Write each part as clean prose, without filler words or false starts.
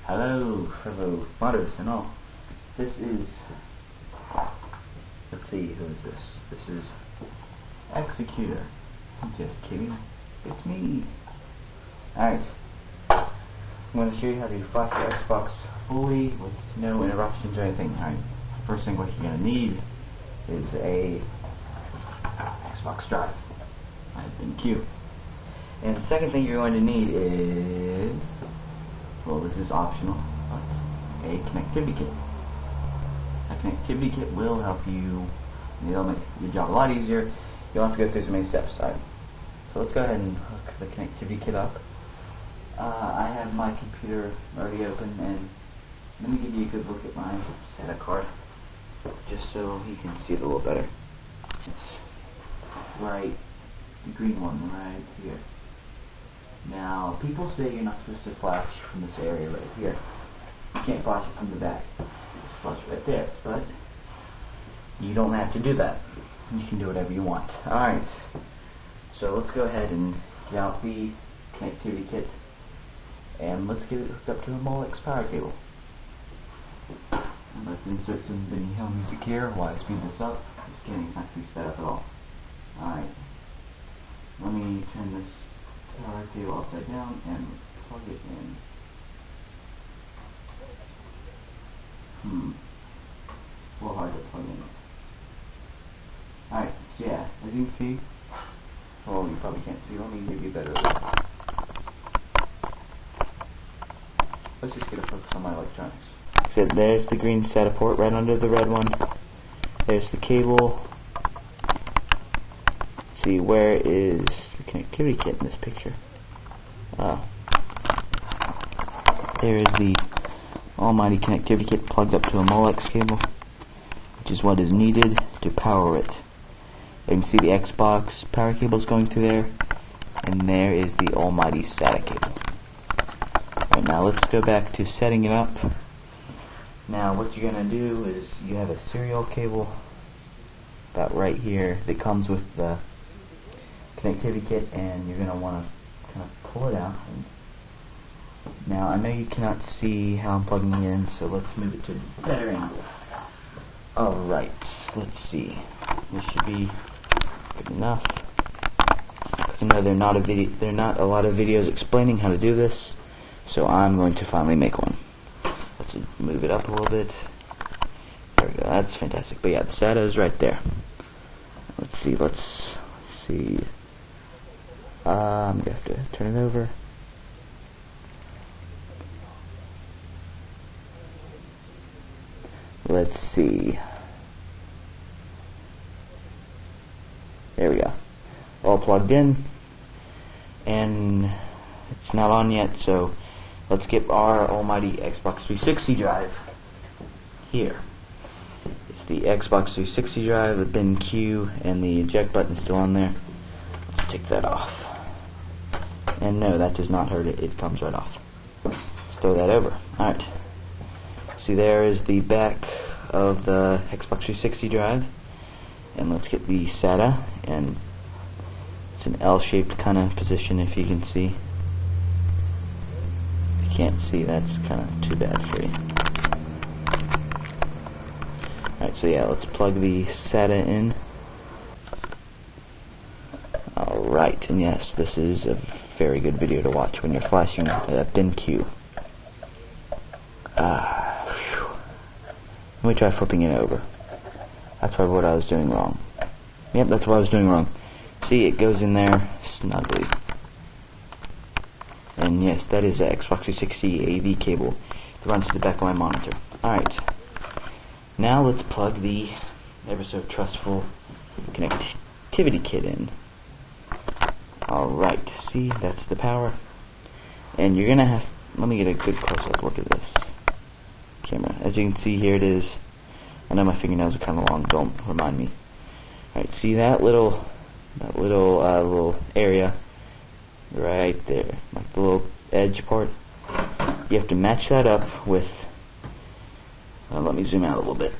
Hello, fellow modders and all. This is, let's see, who is this? This is Executor. I'm just kidding. It's me. Alright. I'm going to show you how to flash your Xbox fully with no interruptions or anything. Alright. First thing what you're going to need is a Xbox drive. I have BenQ. And the second thing you're going to need is, well, this is optional, but a connectivity kit. A connectivity kit will help you, it'll make your job a lot easier. You don't have to go through so many steps. Alright. So let's go ahead and hook the connectivity kit up. I have my computer already open, and let me give you a good look at my SATA card, just so you can see it a little better. It's right, the green one right here. Now, people say you're not supposed to flash from this area right here. You can't flash it from the back. It's flash right there, but you don't have to do that. You can do whatever you want. Alright, so let's go ahead and get out the connectivity kit, and let's get it hooked up to a mod.Links power cable. I'd like to insert some BenQ music here while I speed this up. Just kidding, it's not too sped up at all. Alright, let me turn this power cable upside down and plug it in. It's a little hard to plug in. Alright, so yeah, as you can see, well, you probably can't see, let me give you a better look. Let's just get a focus on my electronics. So there's the green SATA port right under the red one. There's the cable. Let's see, where is the connectivity kit in this picture? Oh. There is the almighty connectivity kit plugged up to a mod.Links cable, which is what is needed to power it. You can see the Xbox power cables going through there, and there is the almighty SATA cable. Alright, now let's go back to setting it up. Now what you're going to do is you have a serial cable about right here that comes with the connectivity kit, and you're going to want to kind of pull it out. And now I know you cannot see how I'm plugging it in, so let's move it to a better angle. Alright, let's see. This should be good enough. Because I know there are not a lot of videos explaining how to do this, so I'm going to finally make one. Let's move it up a little bit. There we go, that's fantastic. But yeah, the SATA is right there. Let's see. I'm going to have to turn it over. Let's see. There we go. All plugged in. And it's not on yet, so let's get our almighty Xbox 360 drive here. It's the Xbox 360 drive, the BenQ, and the eject button still on there. Let's take that off. And no, that does not hurt it. It comes right off. Let's throw that over. Alright. See, there is the back of the Xbox 360 drive. And let's get the SATA. And it's an L-shaped kind of position, if you can see. If you can't see, that's kind of too bad for you. Alright, so yeah, let's plug the SATA in. Alright, and yes, this is a very good video to watch when you're flashing BenQ. Let me try flipping it over. That's probably what I was doing wrong. Yep, that's what I was doing wrong. See, it goes in there snugly. And yes, that is an Xbox 360 AV cable that runs to the back of my monitor. Alright. Now let's plug the ever so trustful connectivity kit in. Alright, see, that's the power. And you're gonna have, let me get a good close-up look at this camera. As you can see, here it is. I know my fingernails are kind of long, don't remind me. Alright, see that little area right there, like the little edge part? You have to match that up with, let me zoom out a little bit.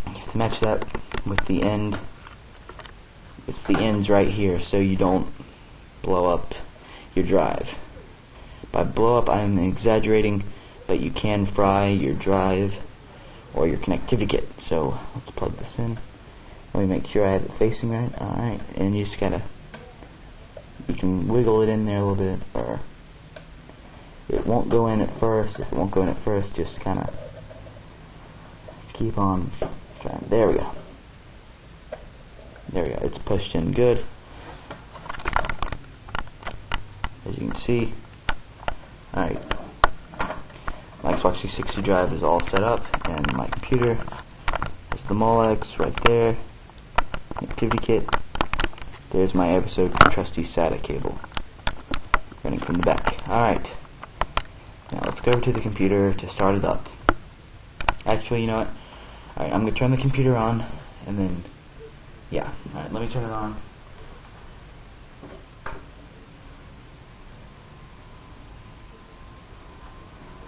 You have to match that with the ends right here, so you don't blow up your drive. By blow up, I'm exaggerating, but you can fry your drive or your connectivity kit. So let's plug this in. Let me make sure I have it facing right. Alright, and you just gotta, you can wiggle it in there a little bit, or it won't go in at first. If it won't go in at first, just kinda keep on trying. There we go. There we go. It's pushed in good. As you can see. Alright. My Xbox 360 drive is all set up, and my computer has the Molex right there. Connectivity kit. There's my episode trusty SATA cable running from the back. Alright. Now let's go over to the computer to start it up. Actually, you know what? Alright, I'm going to turn the computer on, and then, yeah. Alright, let me turn it on.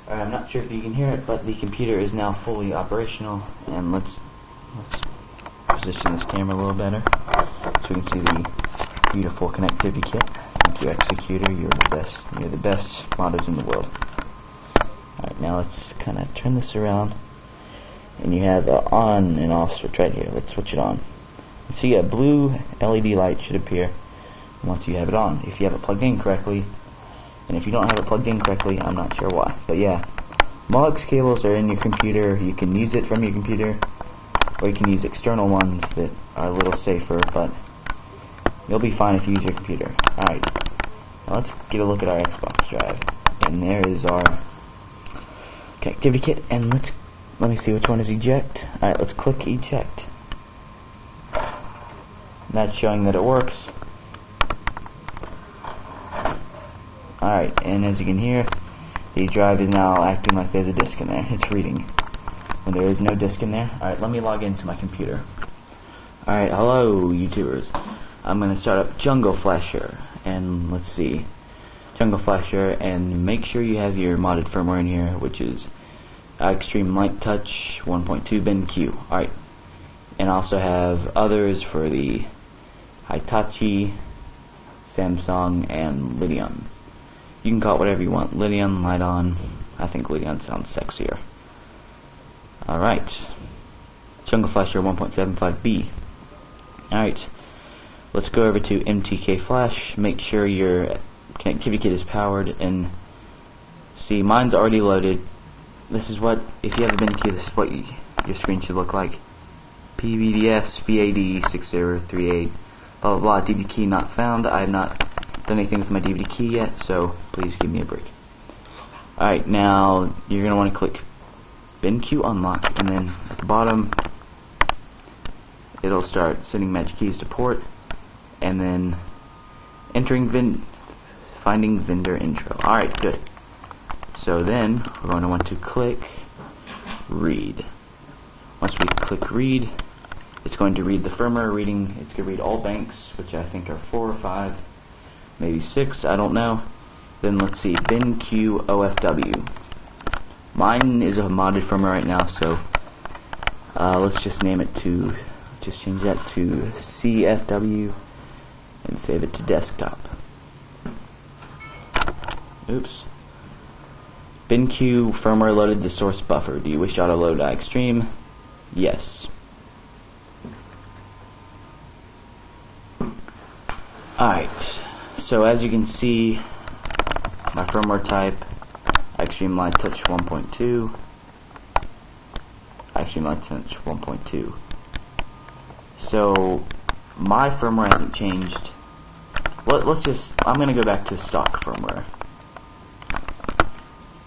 Alright, I'm not sure if you can hear it, but the computer is now fully operational, and let's position this camera a little better so we can see the beautiful connectivity kit. BenQ Executor, you're the best modders in the world. Alright, now let's kind of turn this around, and you have the on and off switch right here. Let's switch it on. And see, a blue LED light should appear once you have it on, if you have it plugged in correctly. And if you don't have it plugged in correctly, I'm not sure why. But yeah, Molex cables are in your computer. You can use it from your computer, or you can use external ones that are a little safer, but you'll be fine if you use your computer. Alright, now let's get a look at our Xbox drive. And there is our connectivity kit, and let me see which one is eject. Alright, let's click eject. And that's showing that it works. Alright, and as you can hear, the drive is now acting like there's a disk in there. It's reading when there is no disk in there. Alright, let me log into my computer. Alright, hello YouTubers. I'm going to start up Jungle Flasher, and let's see, Jungle Flasher, and make sure you have your modded firmware in here, which is Extreme Light Touch 1.2 BenQ. Alright, and I also have others for the Hitachi, Samsung, and Lydion. You can call it whatever you want. Lydion, Lydon. I think Lydion sounds sexier. Alright. Jungle Flasher 1.75B. Alright. Let's go over to MTK Flash. Make sure your connectivity kit is powered. And see, mine's already loaded. This is what, if you have a BenQ, this is what your screen should look like. PBDS VAD 6038. Blah blah blah. DVD key not found. I have not done anything with my DVD key yet, so please give me a break. Alright, now you're going to want to click BenQ Unlock, and then at the bottom it'll start sending magic keys to port, and then finding vendor intro. Alright, good. So then we're going to want to click read. Once we click read, it's going to read the firmware reading. It's going to read all banks, which I think are 4 or 5. Maybe 6, I don't know. Then let's see, BenQ OFW. Mine is a modded firmware right now, so let's just change that to CFW and save it to desktop. Oops. BenQ firmware loaded the source buffer. Do you wish auto load iExtreme? Yes. Alright. So as you can see, my firmware type, Extreme Light Touch 1.2, Extreme Light Touch 1.2. So my firmware hasn't changed. I'm gonna go back to stock firmware.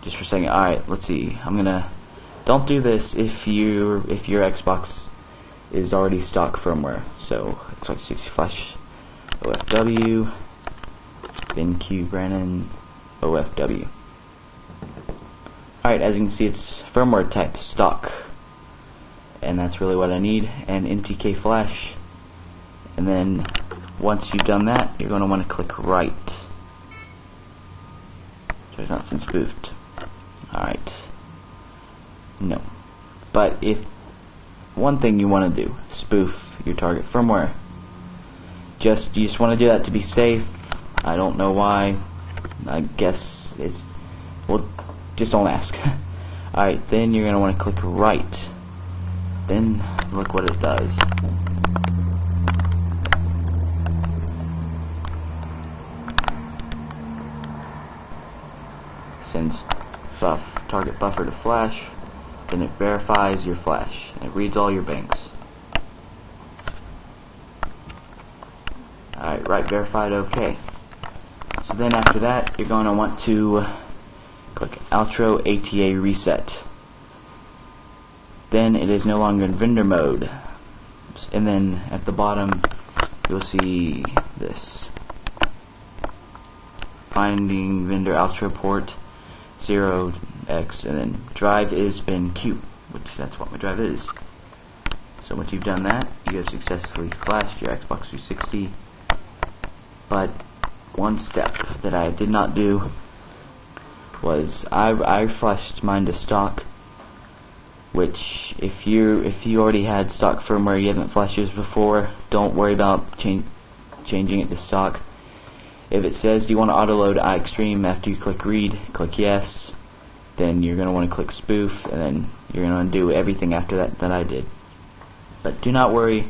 Just for a second. Alright, let's see. Don't do this if your Xbox is already stock firmware. So Xbox 60 Flash OFW, BenQ Brandon OFW. Alright, as you can see, it's firmware type stock, and that's really what I need, and MTK Flash. And then once you've done that, you're going to want to click write. So it's not since spoofed. Alright. No. But if one thing you want to do, spoof your target firmware. You just want to do that to be safe. I don't know why. I guess it's, well, just don't ask. Alright, then you're going to want to click right. Then look what it does. Sends target buffer to flash, then it verifies your flash, and it reads all your banks. Alright, right verified, okay. So then after that, you're going to want to click Outro ATA Reset. Then it is no longer in vendor mode. And then at the bottom, you'll see this. Finding vendor outro port 0x, and then drive is BenQ, which that's what my drive is. So once you've done that, you have successfully flashed your Xbox 360. But one step that I did not do was I flashed mine to stock, which if you already had stock firmware, you haven't flashed yours before, don't worry about changing it to stock. If it says, do you want to autoload iExtreme, after you click read, click yes, then you're going to want to click spoof, and then you're going to do everything after that I did. But do not worry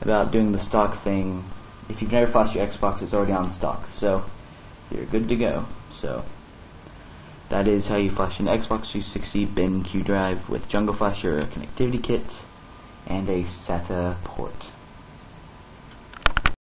about doing the stock thing. If you've never flashed your Xbox, it's already on stock, so you're good to go. So that is how you flash an Xbox 360 BenQ drive with Jungle Flasher connectivity kit and a SATA port.